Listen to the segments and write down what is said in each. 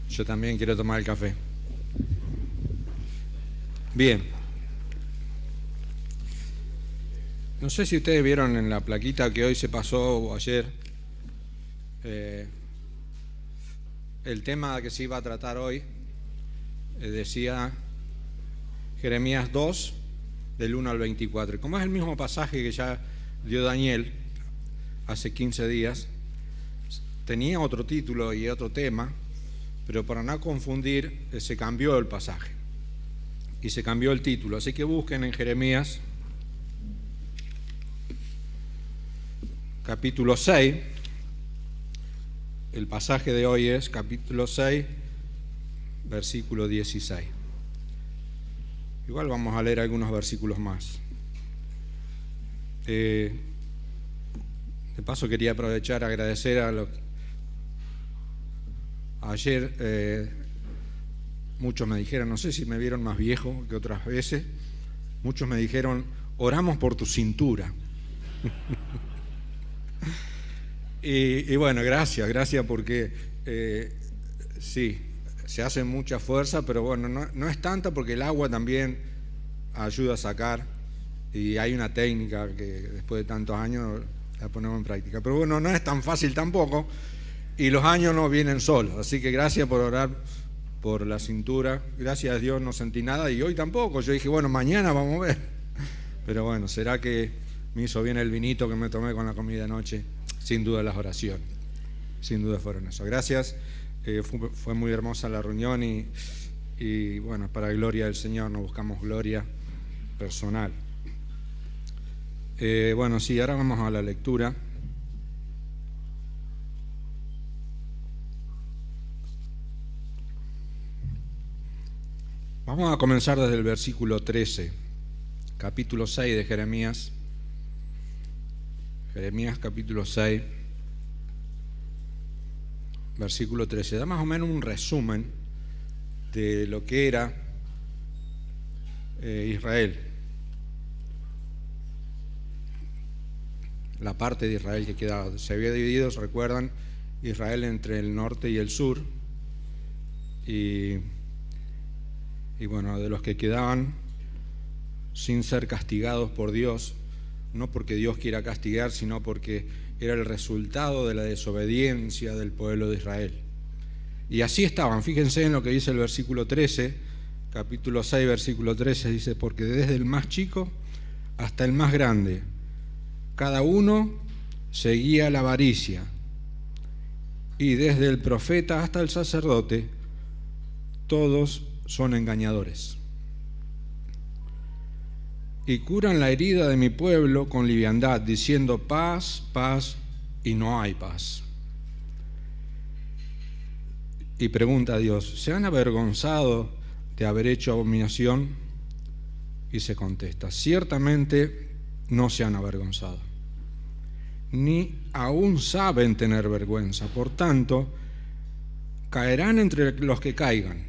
Yo también quiero tomar el café. Bien. No sé si ustedes vieron en la plaquita que hoy se pasó o ayer el tema que se iba a tratar hoy. Decía Jeremías 2, del 1 al 24. Y como es el mismo pasaje que ya dio Daniel hace 15 días, tenía otro título y otro tema, pero para no confundir se cambió el pasaje y se cambió el título. Así que busquen en Jeremías capítulo 6. El pasaje de hoy es capítulo 6, versículo 16. Igual vamos a leer algunos versículos más. De paso quería aprovechar, agradecer a los... Ayer muchos me dijeron, no sé si me vieron más viejo que otras veces, muchos me dijeron, oramos por tu cintura. y bueno, gracias porque sí, se hace mucha fuerza, pero bueno, no es tanta porque el agua también ayuda a sacar y hay una técnica que después de tantos años la ponemos en práctica. Pero bueno, no es tan fácil tampoco y los años no vienen solos, así que gracias por orar por la cintura. Gracias a Dios no sentí nada y hoy tampoco. Yo dije, bueno, mañana vamos a ver. Pero bueno, será que me hizo bien el vinito que me tomé con la comida anoche. Sin duda las oraciones, sin duda fueron eso. Gracias, fue muy hermosa la reunión y bueno, para gloria del Señor, no buscamos gloria personal. Bueno, sí, ahora vamos a la lectura. Vamos a comenzar desde el versículo 13, capítulo 6 de Jeremías. Jeremías capítulo 6, versículo 13. Da más o menos un resumen de lo que era Israel. La parte de Israel que quedaba. Se había dividido, ¿se recuerdan? Israel entre el norte y el sur. Y bueno, de los que quedaban sin ser castigados por Dios, no porque Dios quiera castigar, sino porque era el resultado de la desobediencia del pueblo de Israel. Y así estaban. Fíjense en lo que dice el versículo 13, capítulo 6, versículo 13, dice, porque desde el más chico hasta el más grande, cada uno seguía la avaricia, y desde el profeta hasta el sacerdote, todos son engañadores. Y curan la herida de mi pueblo con liviandad, diciendo paz, paz, y no hay paz. Y pregunta a Dios, ¿se han avergonzado de haber hecho abominación? Y se contesta, ciertamente no se han avergonzado, ni aún saben tener vergüenza. Por tanto, caerán entre los que caigan.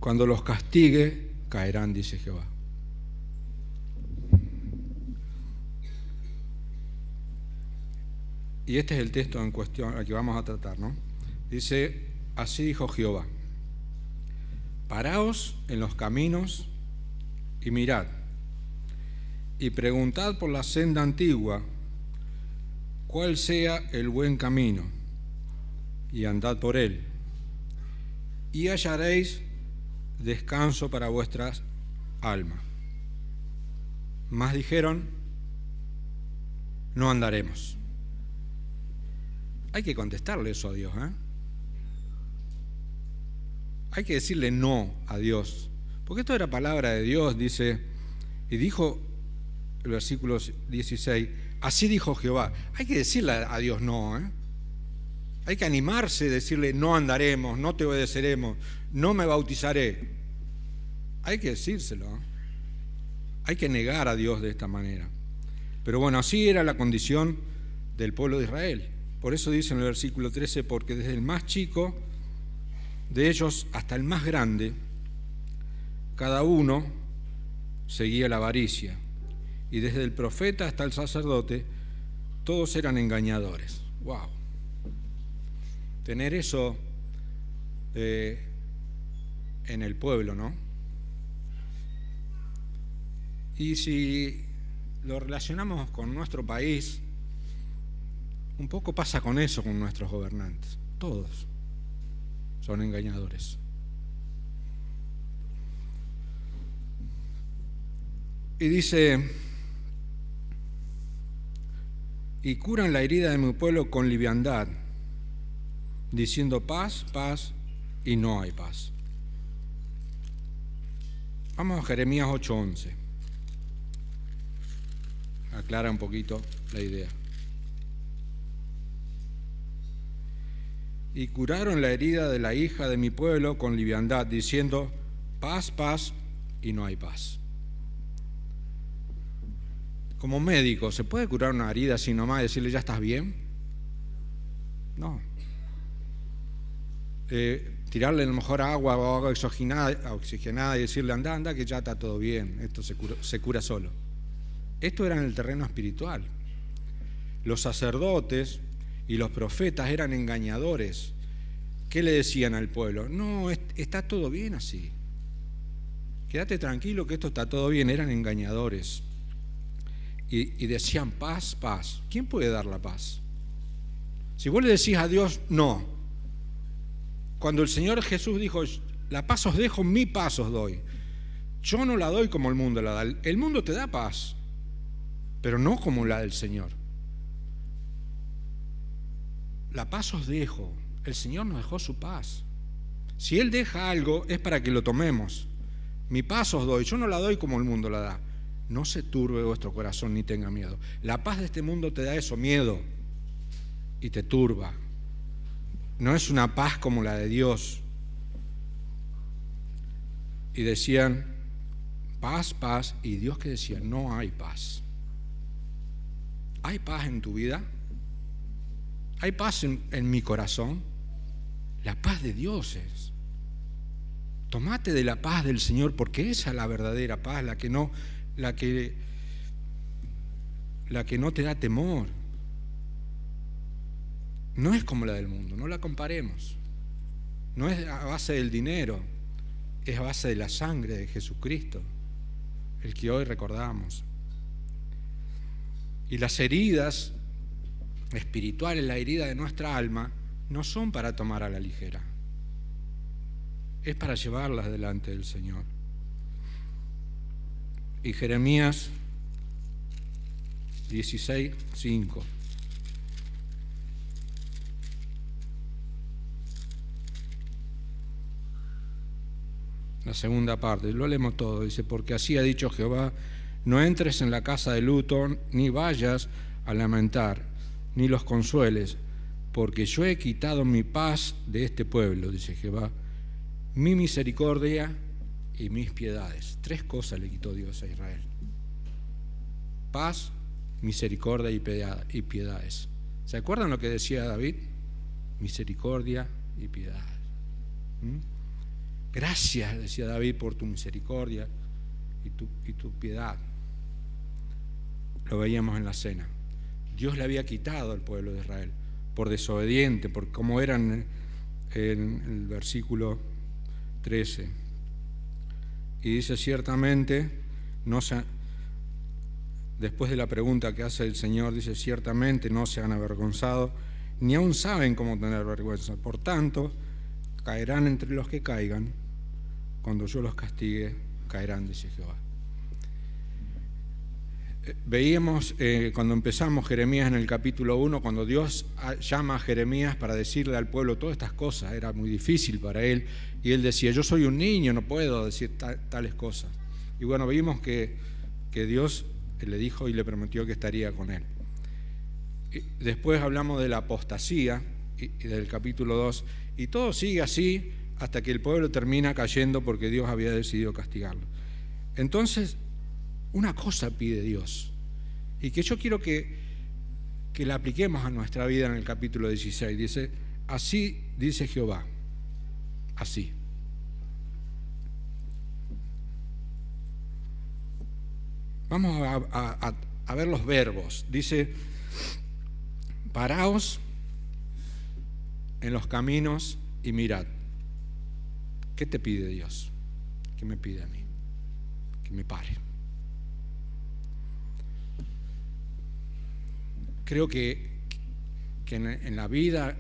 Cuando los castigue, caerán, dice Jehová. Y este es el texto en cuestión al que vamos a tratar, ¿no? Dice, así dijo Jehová, paraos en los caminos y mirad, y preguntad por la senda antigua, cuál sea el buen camino, y andad por él, y hallaréis descanso para vuestras almas. Mas dijeron, no andaremos. Hay que contestarle eso a Dios, ¿eh? Hay que decirle no a Dios, porque esto era palabra de Dios, dice, y dijo el versículo 16, así dijo Jehová. Hay que decirle a Dios no, ¿eh? Hay que animarse, decirle no andaremos, no te obedeceremos, no me bautizaré. Hay que decírselo, ¿eh? Hay que negar a Dios de esta manera. Pero bueno, así era la condición del pueblo de Israel. Por eso dice en el versículo 13, porque desde el más chico de ellos hasta el más grande, cada uno seguía la avaricia, y desde el profeta hasta el sacerdote, todos eran engañadores. ¡Wow! tener eso en el pueblo, ¿no? Y si lo relacionamos con nuestro país, un poco pasa con eso con nuestros gobernantes. Todos son engañadores. Y dice, y curan la herida de mi pueblo con liviandad, diciendo paz, paz, y no hay paz. Vamos a Jeremías 8:11. Aclara un poquito la idea. Y curaron la herida de la hija de mi pueblo con liviandad, diciendo paz, paz, y no hay paz. Como médico, ¿se puede curar una herida así nomás y decirle ya estás bien? No. Tirarle a lo mejor agua o agua oxigenada y decirle anda que ya está todo bien, esto se cura solo. Esto era en el terreno espiritual. Los sacerdotes y los profetas eran engañadores. ¿Qué le decían al pueblo? No, está todo bien así. Quédate tranquilo que esto está todo bien. Eran engañadores. Y decían paz, paz. ¿Quién puede dar la paz? Si vos le decís a Dios, no. Cuando el Señor Jesús dijo, la paz os dejo, mi paz os doy. Yo no la doy como el mundo la da. El mundo te da paz, pero no como la del Señor. La paz os dejo. El Señor nos dejó su paz. Si Él deja algo, es para que lo tomemos. Mi paz os doy. Yo no la doy como el mundo la da. No se turbe vuestro corazón ni tenga miedo. La paz de este mundo te da eso, miedo, y te turba. No es una paz como la de Dios. Y decían, paz, paz, y Dios que decía, no hay paz. ¿Hay paz en tu vida? ¿Hay paz en mi corazón? La paz de Dios es. Tomate de la paz del Señor, porque esa es la verdadera paz, la que no te da temor. No es como la del mundo, no la comparemos. No es a base del dinero, es a base de la sangre de Jesucristo, el que hoy recordamos. Y las heridas espirituales, la herida de nuestra alma, no son para tomar a la ligera. Es para llevarlas delante del Señor. Y Jeremías 16:5. La segunda parte, lo leemos todo, dice, porque así ha dicho Jehová, no entres en la casa de luto, ni vayas a lamentar, ni los consueles, porque yo he quitado mi paz de este pueblo, dice Jehová, mi misericordia y mis piedades. 3 cosas le quitó Dios a Israel: paz, misericordia y piedades. ¿Se acuerdan lo que decía David? Misericordia y piedades. Gracias, decía David, por tu misericordia y tu piedad. Lo veíamos en la cena. Dios le había quitado al pueblo de Israel por desobediente, por como eran en el versículo 13. Y dice, ciertamente, después de la pregunta que hace el Señor, dice, ciertamente no se han avergonzado, ni aún saben cómo tener vergüenza. Por tanto, caerán entre los que caigan, cuando yo los castigue, caerán, dice Jehová. Veíamos cuando empezamos Jeremías en el capítulo 1, cuando Dios llama a Jeremías para decirle al pueblo todas estas cosas, era muy difícil para él, y él decía, yo soy un niño, no puedo decir tales cosas. Y bueno, vimos que Dios le dijo y le prometió que estaría con él. Y después hablamos de la apostasía y del capítulo 2, y todo sigue así hasta que el pueblo termina cayendo porque Dios había decidido castigarlo. Entonces, una cosa pide Dios, y que yo quiero que la apliquemos a nuestra vida en el capítulo 16. Dice, así dice Jehová, así. Vamos a ver los verbos. Dice, paraos en los caminos y mirad. ¿Qué te pide Dios? ¿Qué me pide a mí? Que me pare. Creo que en la vida,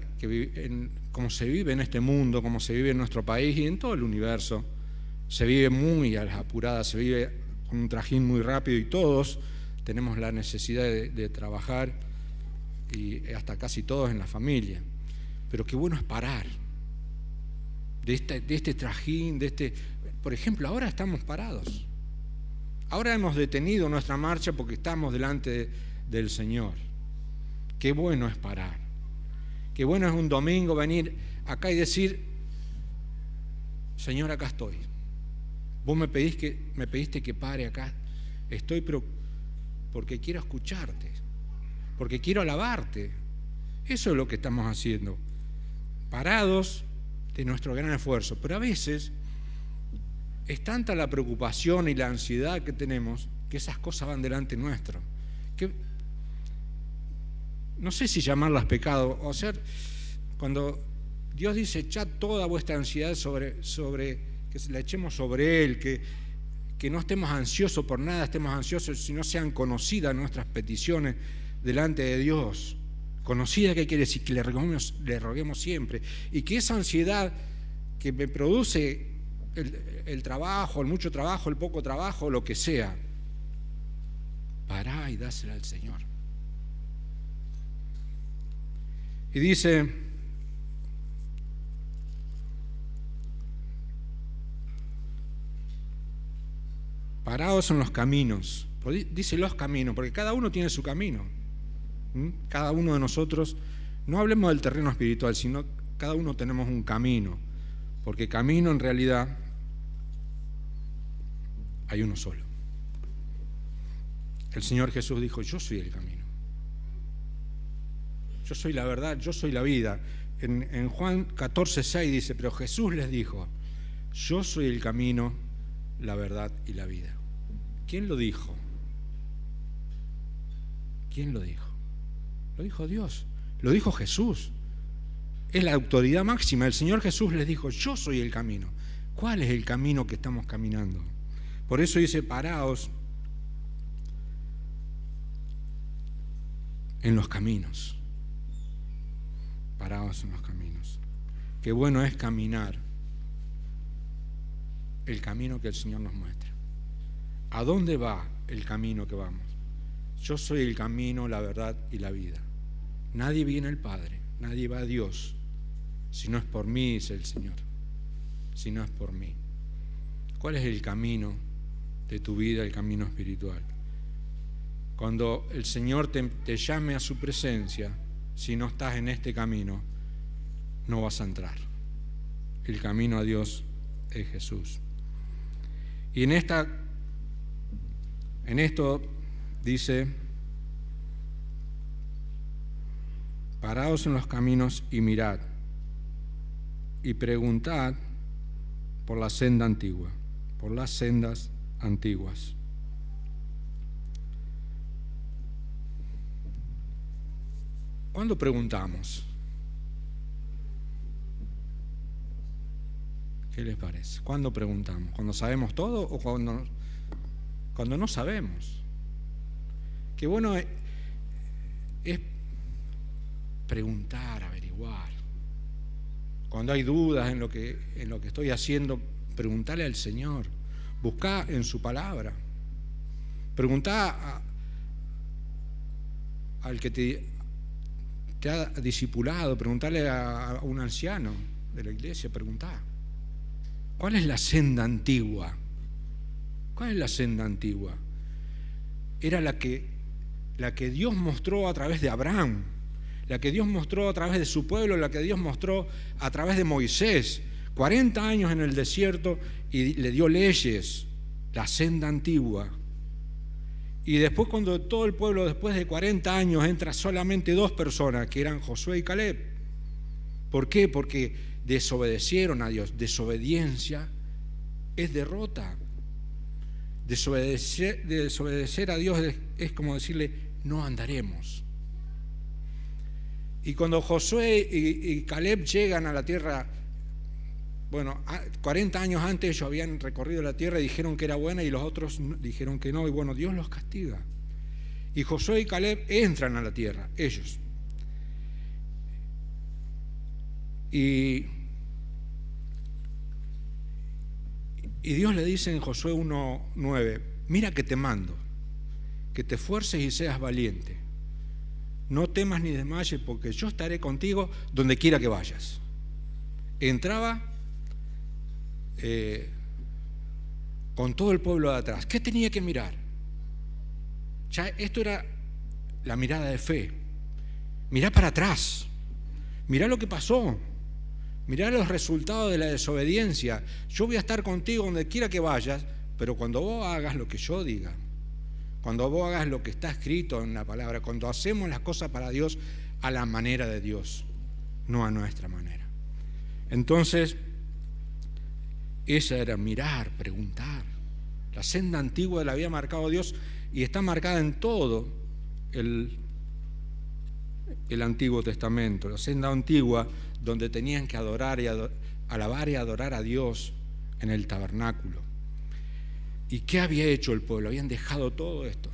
como se vive en este mundo, como se vive en nuestro país y en todo el universo, se vive muy a las apuradas, se vive con un trajín muy rápido y todos tenemos la necesidad de trabajar, y hasta casi todos en la familia. Pero qué bueno es parar de este trajín, por ejemplo, ahora estamos parados. Ahora hemos detenido nuestra marcha porque estamos delante del Señor. Qué bueno es parar. Qué bueno es un domingo venir acá y decir: Señor, acá estoy. Vos me pediste que pare acá. Estoy, pero porque quiero escucharte, porque quiero alabarte. Eso es lo que estamos haciendo, parados de nuestro gran esfuerzo. Pero a veces es tanta la preocupación y la ansiedad que tenemos que esas cosas van delante nuestro. No sé si llamarlas pecado, o sea, cuando Dios dice: echad toda vuestra ansiedad sobre que la echemos sobre Él, que no estemos ansiosos por nada, estemos ansiosos si no sean conocidas nuestras peticiones delante de Dios. Conocida, ¿qué quiere decir? Que le roguemos siempre. Y que esa ansiedad que me produce el trabajo, el mucho trabajo, el poco trabajo, lo que sea, pará y dásela al Señor. Y dice: parados en los caminos. Dice los caminos, porque cada uno tiene su camino. Cada uno de nosotros, no hablemos del terreno espiritual, sino cada uno tenemos un camino, porque camino en realidad hay uno solo. El Señor Jesús dijo: yo soy el camino. Yo soy la verdad, yo soy la vida. En Juan 14:6 dice: pero Jesús les dijo: yo soy el camino, la verdad y la vida. ¿Quién lo dijo? ¿Quién lo dijo? Lo dijo Dios, lo dijo Jesús. Es la autoridad máxima. El Señor Jesús les dijo: yo soy el camino. ¿Cuál es el camino que estamos caminando? Por eso dice: paraos en los caminos. Parados en los caminos. Qué bueno es caminar el camino que el Señor nos muestra. ¿A dónde va el camino que vamos? Yo soy el camino, la verdad y la vida. Nadie viene al Padre, nadie va a Dios, si no es por mí, dice el Señor. Si no es por mí. ¿Cuál es el camino de tu vida, el camino espiritual? Cuando el Señor te llame a su presencia, si no estás en este camino, no vas a entrar. El camino a Dios es Jesús. Y en esto dice: paraos en los caminos y mirad, y preguntad por la senda antigua, por las sendas antiguas. ¿Cuándo preguntamos? ¿Qué les parece? ¿Cuándo preguntamos? ¿Cuando sabemos todo o cuando no sabemos? Qué bueno es preguntar, averiguar. Cuando hay dudas en lo que estoy haciendo, preguntarle al Señor. Buscá en su palabra. Preguntá al que te ha discipulado, preguntarle a un anciano de la iglesia, preguntá. ¿Cuál es la senda antigua? ¿Cuál es la senda antigua? Era la que Dios mostró a través de Abraham, la que Dios mostró a través de su pueblo, la que Dios mostró a través de Moisés. 40 años en el desierto y le dio leyes, la senda antigua. Y después, cuando todo el pueblo, después de 40 años, entra solamente 2 personas, que eran Josué y Caleb. ¿Por qué? Porque desobedecieron a Dios. Desobediencia es derrota. Desobedecer a Dios es como decirle: no andaremos. Y cuando Josué y Caleb llegan a la tierra, bueno, 40 años antes ellos habían recorrido la tierra y dijeron que era buena y los otros dijeron que no, y bueno, Dios los castiga. Y Josué y Caleb entran a la tierra, ellos. Y Dios le dice en Josué 1:9, mira que te mando, que te esfuerces y seas valiente. No temas ni desmayes, porque yo estaré contigo donde quiera que vayas. Entraba con todo el pueblo de atrás. ¿Qué tenía que mirar? Ya esto era la mirada de fe. Mirá para atrás. Mirá lo que pasó. Mirá los resultados de la desobediencia. Yo voy a estar contigo donde quiera que vayas, pero cuando vos hagas lo que yo diga, cuando vos hagas lo que está escrito en la palabra, cuando hacemos las cosas para Dios a la manera de Dios, no a nuestra manera. Entonces, esa era mirar, preguntar. La senda antigua la había marcado Dios y está marcada en todo el Antiguo Testamento. La senda antigua donde tenían que adorar y alabar y adorar a Dios en el tabernáculo. ¿Y qué había hecho el pueblo? Habían dejado todo esto,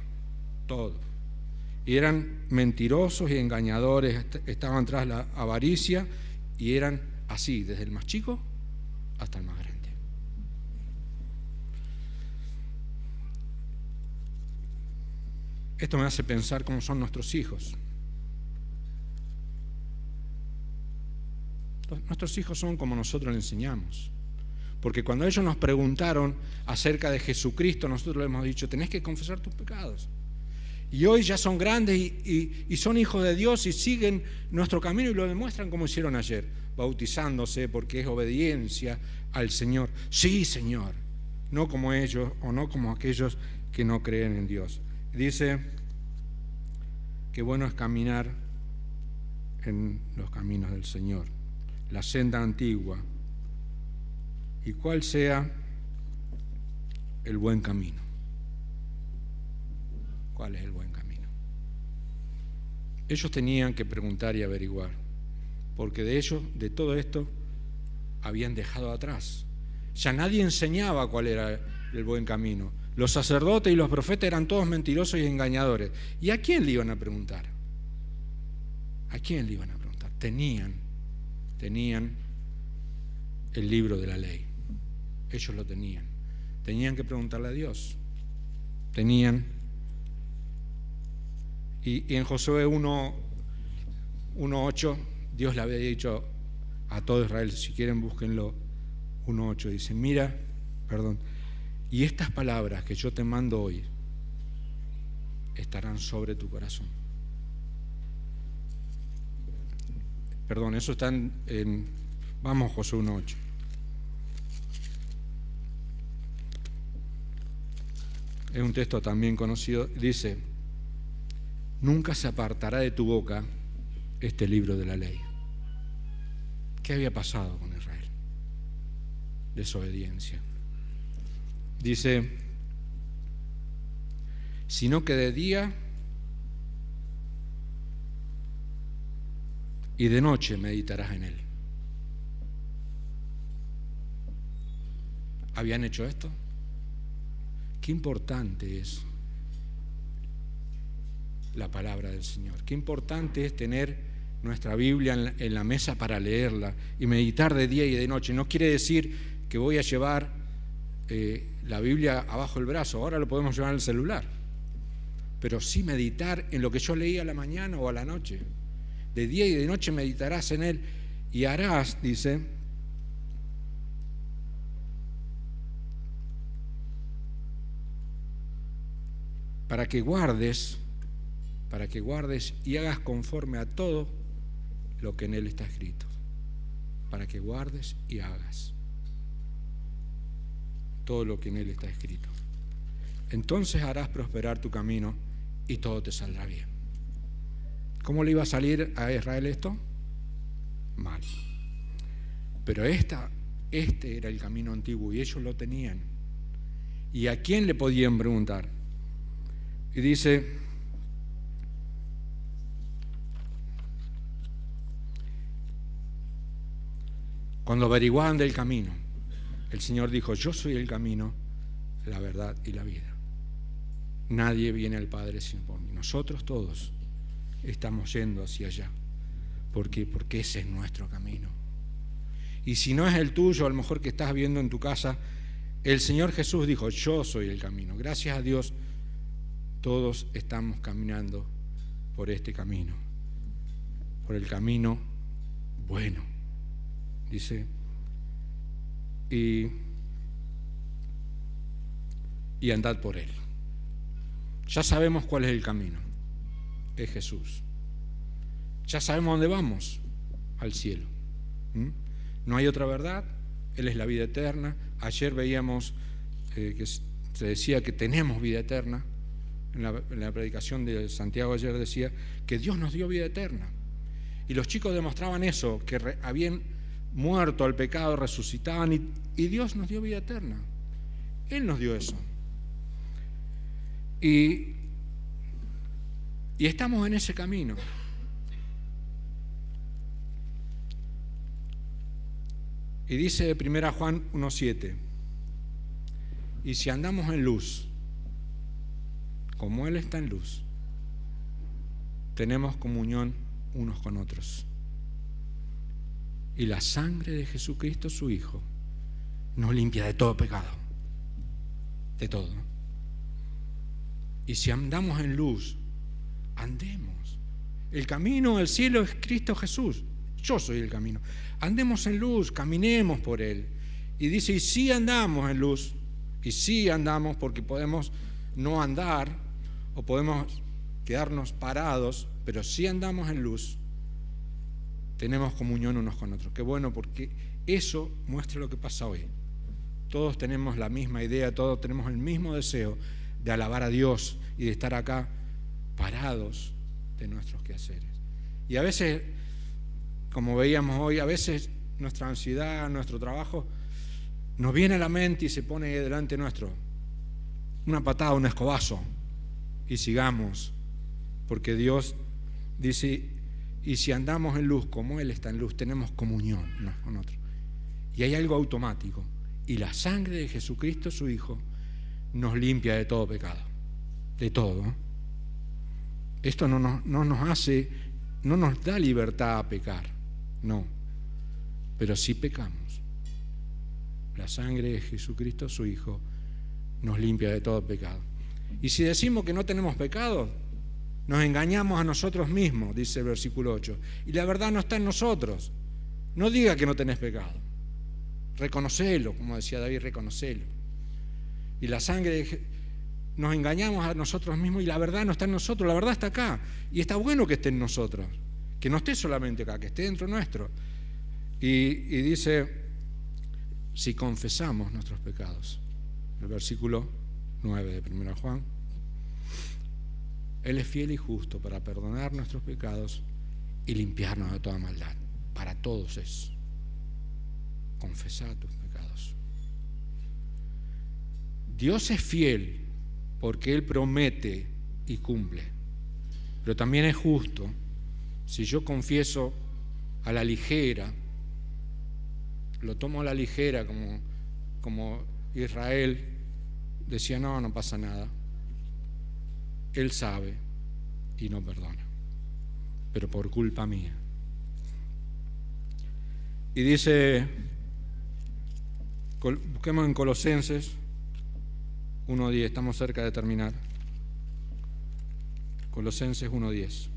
todo. Y eran mentirosos y engañadores, estaban tras la avaricia y eran así, desde el más chico hasta el más grande. Esto me hace pensar cómo son nuestros hijos. Nuestros hijos son como nosotros les enseñamos. Porque cuando ellos nos preguntaron acerca de Jesucristo, nosotros les hemos dicho, tenés que confesar tus pecados. Y hoy ya son grandes y son hijos de Dios y siguen nuestro camino y lo demuestran como hicieron ayer, bautizándose porque es obediencia al Señor. Sí, Señor, no como ellos o no como aquellos que no creen en Dios. Dice que bueno es caminar en los caminos del Señor, la senda antigua, y cuál sea el buen camino. ¿Cuál es el buen camino? Ellos tenían que preguntar y averiguar, porque de todo esto, habían dejado atrás. Ya nadie enseñaba cuál era el buen camino. Los sacerdotes y los profetas eran todos mentirosos y engañadores. ¿Y a quién le iban a preguntar? ¿A quién le iban a preguntar? Tenían el libro de la ley. Ellos lo tenían. Tenían que preguntarle a Dios. Y en Josué 1:8, Dios le había dicho a todo Israel, si quieren búsquenlo, 1:8, dice, y estas palabras que yo te mando hoy estarán sobre tu corazón. Eso está vamos, Josué 1:8. Es un texto también conocido, dice, nunca se apartará de tu boca este libro de la ley. ¿Qué había pasado con Israel? Desobediencia. Dice, sino que de día y de noche meditarás en él. ¿Habían hecho esto? Qué importante es la palabra del Señor. Qué importante es tener nuestra Biblia en la mesa para leerla y meditar de día y de noche. No quiere decir que voy a llevar la Biblia abajo del brazo. Ahora lo podemos llevar en el celular. Pero sí meditar en lo que yo leí a la mañana o a la noche. De día y de noche meditarás en él y harás, dice, para que guardes y hagas conforme a todo lo que en él está escrito. Para que guardes y hagas todo lo que en él está escrito. Entonces harás prosperar tu camino y todo te saldrá bien. ¿Cómo le iba a salir a Israel esto? Mal. Pero este era el camino antiguo y ellos lo tenían. ¿Y a quién le podían preguntar? Y dice, Cuando averiguaban del camino, el Señor dijo: yo soy el camino, la verdad y la vida. Nadie viene al Padre sino por mí. Nosotros todos estamos yendo hacia allá. ¿Por qué? Porque ese es nuestro camino. Y si no es el tuyo, a lo mejor que estás viendo en tu casa, el Señor Jesús dijo: yo soy el camino. Gracias a Dios, todos estamos caminando por este camino, por el camino bueno, dice. Y andad por él. Ya sabemos cuál es el camino, es Jesús. Ya sabemos dónde vamos, al cielo. No hay otra verdad, Él es la vida eterna. Ayer veíamos que se decía que tenemos vida eterna. En la predicación de Santiago ayer decía que Dios nos dio vida eterna. Y los chicos demostraban eso, que habían muerto al pecado, resucitaban y Dios nos dio vida eterna. Él nos dio eso. Y estamos en ese camino. Y dice 1 Juan 1:7: y si andamos en luz, como Él está en luz, tenemos comunión unos con otros. Y la sangre de Jesucristo, su Hijo, nos limpia de todo pecado. De todo. Y si andamos en luz, andemos. El camino al cielo es Cristo Jesús. Yo soy el camino. Andemos en luz, caminemos por Él. Y dice: y si andamos en luz, y si andamos, porque podemos no andar o podemos quedarnos parados, pero si andamos en luz, tenemos comunión unos con otros. Qué bueno, porque eso muestra lo que pasa hoy. Todos tenemos la misma idea, todos tenemos el mismo deseo de alabar a Dios y de estar acá parados de nuestros quehaceres. Y a veces, como veíamos hoy, a veces nuestra ansiedad, nuestro trabajo, nos viene a la mente y se pone delante nuestro una patada, un escobazo, y sigamos, porque Dios dice: y si andamos en luz como Él está en luz, tenemos comunión unos con otros. Y hay algo automático, y la sangre de Jesucristo, su Hijo, nos limpia de todo pecado, de todo. Esto no nos da libertad a pecar, no, pero sí pecamos. La sangre de Jesucristo, su Hijo, nos limpia de todo pecado. Y si decimos que no tenemos pecado, nos engañamos a nosotros mismos, dice el versículo 8. Y la verdad no está en nosotros. No diga que no tenés pecado. Reconocelo, como decía David, reconocelo. Y la sangre, nos engañamos a nosotros mismos y la verdad no está en nosotros, la verdad está acá. Y está bueno que esté en nosotros, que no esté solamente acá, que esté dentro nuestro. Y dice: si confesamos nuestros pecados. El versículo 9 de 1 Juan. Él es fiel y justo para perdonar nuestros pecados y limpiarnos de toda maldad. Para todos es. Confesar tus pecados. Dios es fiel porque Él promete y cumple. Pero también es justo. Si yo confieso a la ligera, lo tomo a la ligera, como Israel decía: no pasa nada. Él sabe y no perdona, pero por culpa mía. Y dice, busquemos en Colosenses 1:10, estamos cerca de terminar. Colosenses 1:10.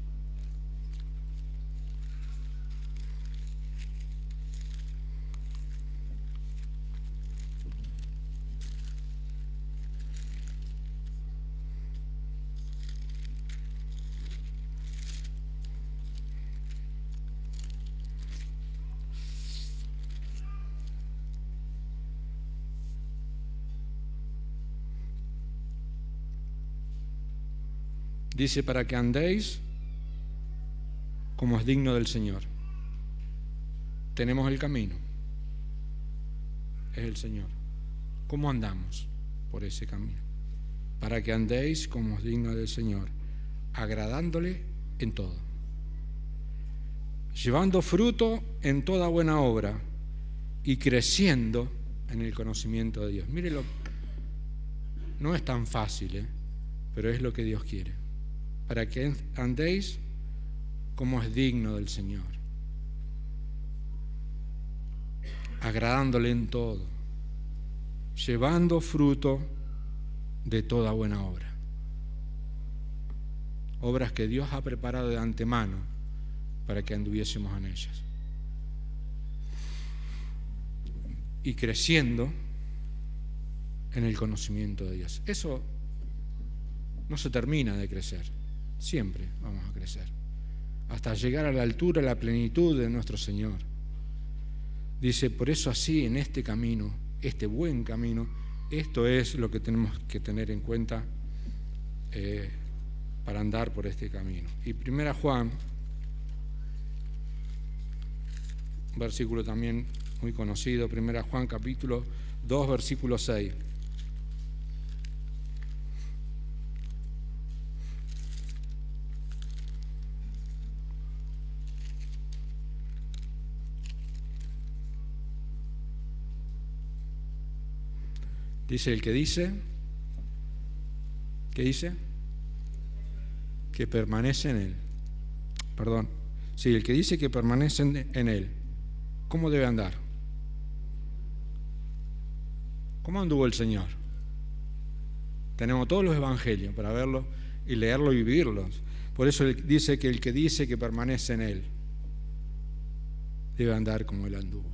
Dice: para que andéis como es digno del Señor. Tenemos el camino, es el Señor. ¿Cómo andamos por ese camino? Para que andéis como es digno del Señor, agradándole en todo, llevando fruto en toda buena obra y creciendo en el conocimiento de Dios. Mírelo, no es tan fácil, pero es lo que Dios quiere, para que andéis como es digno del Señor, agradándole en todo, llevando fruto de toda buena obra. Obras que Dios ha preparado de antemano para que anduviésemos en ellas. Y creciendo en el conocimiento de Dios. Eso no se termina de crecer. Siempre vamos a crecer. Hasta llegar a la altura, a la plenitud de nuestro Señor. Dice, por eso así en este camino, este buen camino, esto es lo que tenemos que tener en cuenta para andar por este camino. Y 1 Juan, versículo también muy conocido, 1 Juan capítulo 2, versículo 6. Dice el que dice, ¿qué dice? Que permanece en él. Perdón. Sí, el que dice que permanece en él. ¿Cómo debe andar? ¿Cómo anduvo el Señor? Tenemos todos los evangelios para verlo y leerlo y vivirlos. Por eso él dice que el que dice que permanece en él debe andar como él anduvo.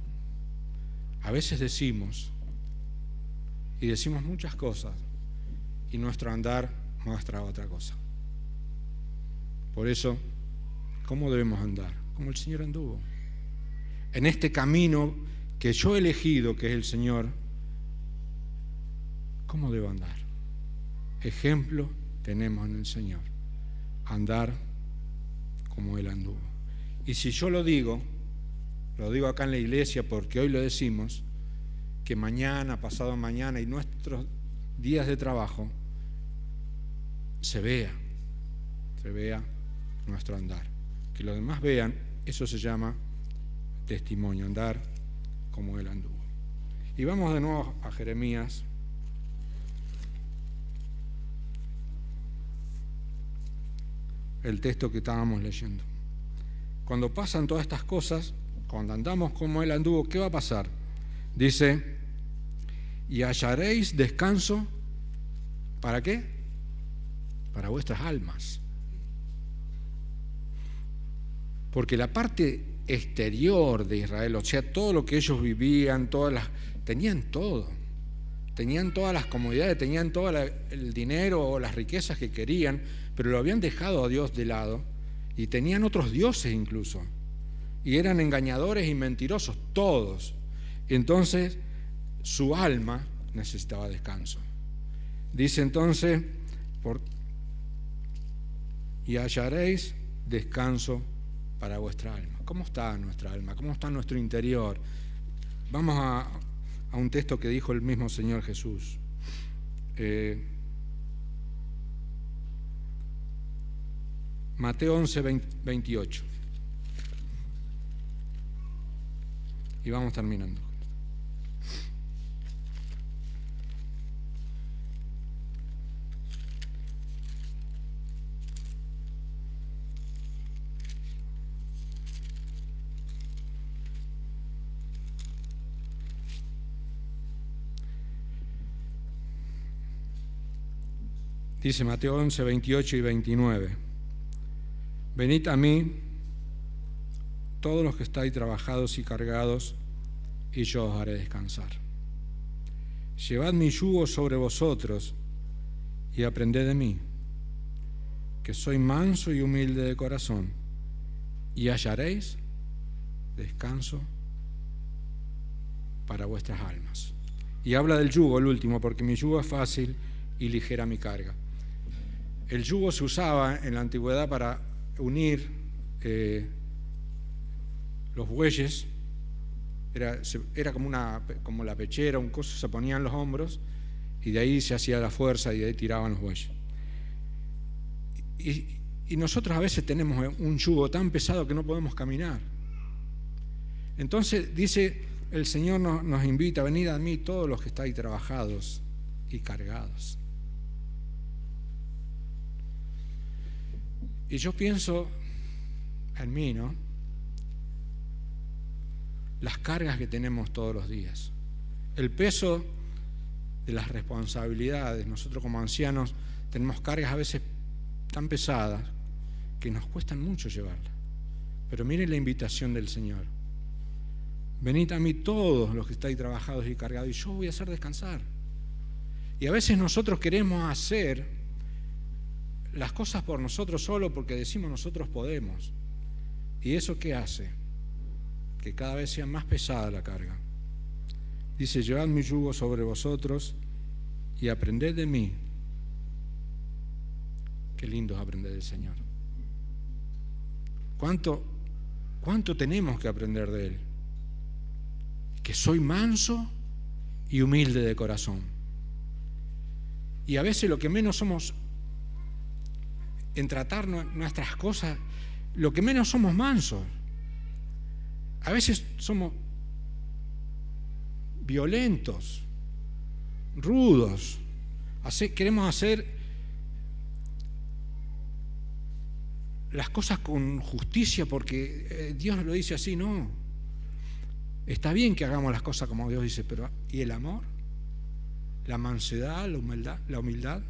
A veces decimos muchas cosas y nuestro andar muestra otra cosa. Por eso, ¿cómo debemos andar? Como el Señor anduvo. En este camino que yo he elegido, que es el Señor, ¿cómo debo andar? Ejemplo tenemos en el Señor. Andar como Él anduvo. Y si yo lo digo acá en la iglesia porque hoy lo decimos, que mañana, pasado mañana y nuestros días de trabajo se vea nuestro andar. Que los demás vean, eso se llama testimonio, andar como Él anduvo. Y vamos de nuevo a Jeremías. El texto que estábamos leyendo. Cuando pasan todas estas cosas, cuando andamos como Él anduvo, ¿qué va a pasar? Dice, y hallaréis descanso, ¿para qué? Para vuestras almas. Porque la parte exterior de Israel, o sea, todo lo que ellos vivían, tenían todo. Tenían todas las comodidades, tenían todo el dinero o las riquezas que querían, pero lo habían dejado a Dios de lado y tenían otros dioses incluso. Y eran engañadores y mentirosos, todos. Entonces, su alma necesitaba descanso. Dice entonces, y hallaréis descanso para vuestra alma. ¿Cómo está nuestra alma? ¿Cómo está nuestro interior? Vamos a un texto que dijo el mismo Señor Jesús. Mateo 11, 28. Y vamos terminando. Dice Mateo 11, 28 y 29. Venid a mí, todos los que estáis trabajados y cargados, y yo os haré descansar. Llevad mi yugo sobre vosotros y aprended de mí, que soy manso y humilde de corazón, y hallaréis descanso para vuestras almas. Y habla del yugo, el último, porque mi yugo es fácil y ligera mi carga. El yugo se usaba en la antigüedad para unir los bueyes. Era como la pechera, un coso, se ponían los hombros y de ahí se hacía la fuerza y de ahí tiraban los bueyes. Y nosotros a veces tenemos un yugo tan pesado que no podemos caminar. Entonces dice, el Señor nos invita: venid a mí todos los que estáis trabajados y cargados. Y yo pienso en mí, ¿no? Las cargas que tenemos todos los días, el peso de las responsabilidades. Nosotros como ancianos tenemos cargas a veces tan pesadas que nos cuestan mucho llevarlas. Pero miren la invitación del Señor: venid a mí todos los que estáis trabajados y cargados, y yo voy a hacer descansar. Y a veces nosotros queremos hacer las cosas por nosotros solo porque decimos nosotros podemos. ¿Y eso qué hace? Que cada vez sea más pesada la carga. Dice: llevad mi yugo sobre vosotros y aprended de mí. Qué lindo es aprender del Señor. ¿Cuánto tenemos que aprender de Él? Que soy manso y humilde de corazón. Y a veces lo que menos somos en tratar nuestras cosas, lo que menos somos mansos. A veces somos violentos, rudos. Queremos hacer las cosas con justicia porque Dios lo dice así. No. Está bien que hagamos las cosas como Dios dice, pero ¿y el amor? La mansedad, la humildad,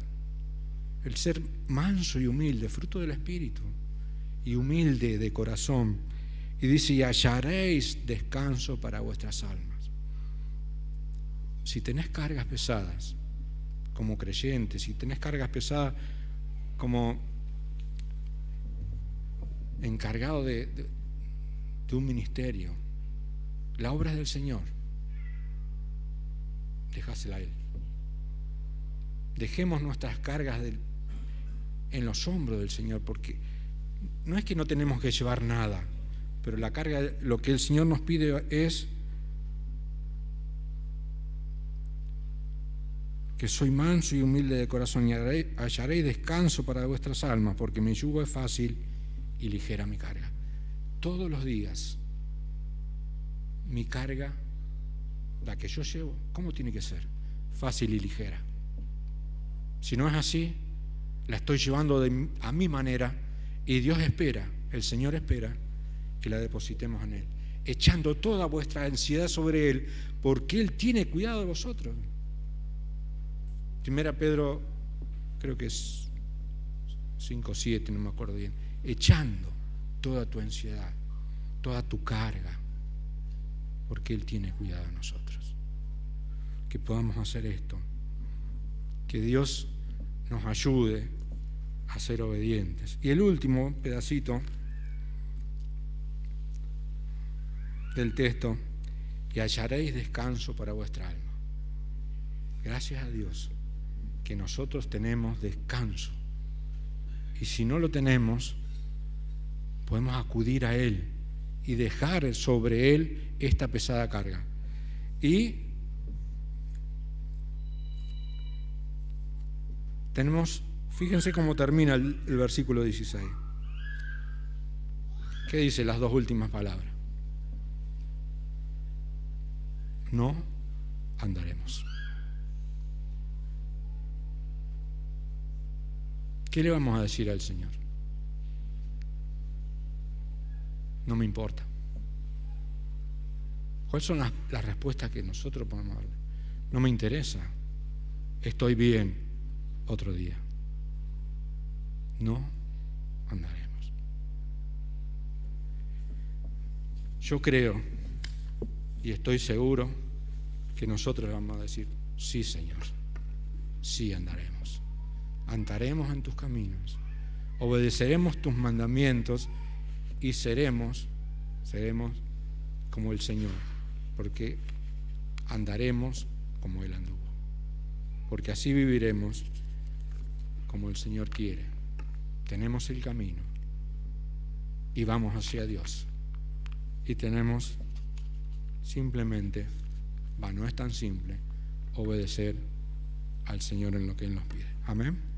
el ser manso y humilde, fruto del Espíritu, y humilde de corazón. Y dice: y hallaréis descanso para vuestras almas. Si tenés cargas pesadas como creyentes, si tenés cargas pesadas como encargado de un ministerio, la obra es del Señor, dejásela a Él. Dejemos nuestras cargas en los hombros del Señor, porque no es que no tenemos que llevar nada, pero la carga, lo que el Señor nos pide es que soy manso y humilde de corazón, y hallaréis descanso para vuestras almas, porque mi yugo es fácil y ligera mi carga. Todos los días mi carga, la que yo llevo, ¿cómo tiene que ser? Fácil y ligera. Si no es así, la estoy llevando a mi manera, y Dios espera, el Señor espera que la depositemos en Él, echando toda vuestra ansiedad sobre Él, porque Él tiene cuidado de vosotros. 1 Pedro, creo que es 5:7, no me acuerdo bien. Echando toda tu ansiedad, toda tu carga, porque Él tiene cuidado de nosotros. Que podamos hacer esto, que Dios nos ayude a ser obedientes. Y el último pedacito del texto: y hallaréis descanso para vuestra alma. Gracias a Dios que nosotros tenemos descanso, y si no lo tenemos, podemos acudir a Él y dejar sobre Él esta pesada carga. Y tenemos, fíjense cómo termina el versículo 16. ¿Qué dice las dos últimas palabras? No andaremos. ¿Qué le vamos a decir al Señor? No me importa. ¿Cuáles son las respuestas que nosotros podemos darle? No me interesa. Estoy bien. Otro día. No andaremos. Yo creo y estoy seguro que nosotros vamos a decir: sí, Señor, sí andaremos. Andaremos en tus caminos, obedeceremos tus mandamientos y seremos como el Señor, porque andaremos como Él anduvo, porque así viviremos como el Señor quiere. Tenemos el camino y vamos hacia Dios, y tenemos simplemente, no es tan simple, obedecer al Señor en lo que Él nos pide. Amén.